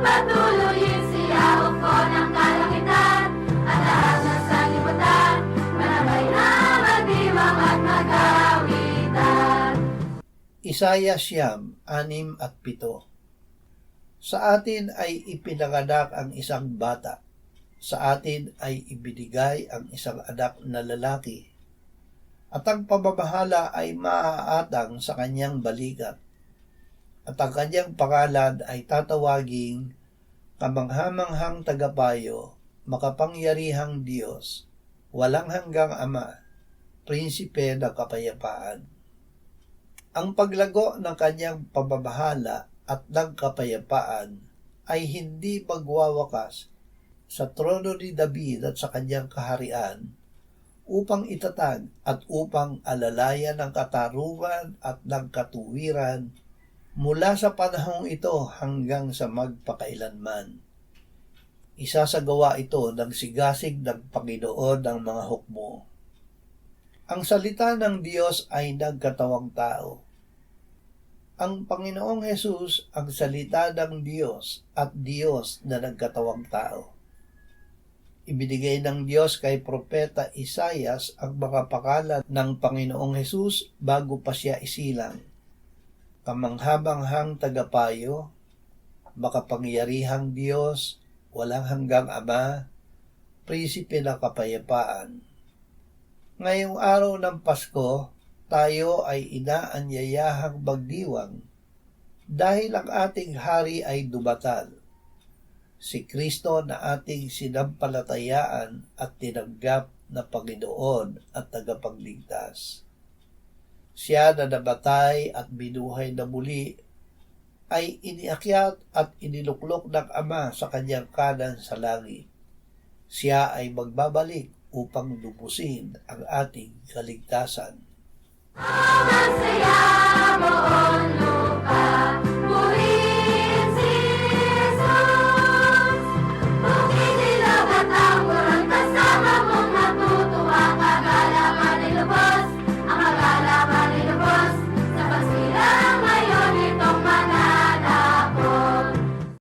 patuloyin siya ko ng kalangitan at lahat ng sanlibutan, manabay na magdiwang at magawitan. Isaya 6:6-7. Sa atin ay ipinanganak ang isang bata, sa atin ay ibinigay ang isang anak na lalaki, at ang pamamahala ay maaatang sa kanyang balikat, at ang kanyang pangalan ay tatawaging Kamanghamanghang Tagapayo, Makapangyarihang Diyos, Walang Hanggang Ama, Prinsipe ng Kapayapaan. Ang paglago ng kanyang pamamahala at ng kapayapaan ay hindi magwawakas sa trono ni David at sa kanyang kaharian, upang itatag at upang alalayan ng katarungan at ng katuwiran mula sa panahong ito hanggang sa magpakailanman. Isasagawa ito ng sigasig ng Panginoon ng mga hukbo. Ang salita ng Diyos ay nagkatawang tao. Ang Panginoong Hesus ang salita ng Diyos at Diyos na nagkatawang tao. Ibinigay ng Diyos kay Propeta Isaias ang mga pangalan ng Panginoong Hesus bago pa siya isilang. Kamanghamanghang Tagapayo, Makapangyarihang Diyos, Walang Hanggang Ama, Prinsipe ng Kapayapaan. Ngayong araw ng Pasko, tayo ay inaanyayahang magdiwang dahil ang ating hari ay dumatal. Si Kristo na ating sinampalatayaan at tinanggap na Panginoon at tagapagligtas. Siya na namatay at binuhay na muli ay iniakyat at iniluklok ng Ama sa kanyang kanan sa langit. Siya ay magbabalik upang lubusin ang ating kaligtasan. Ang saya mo, lupa.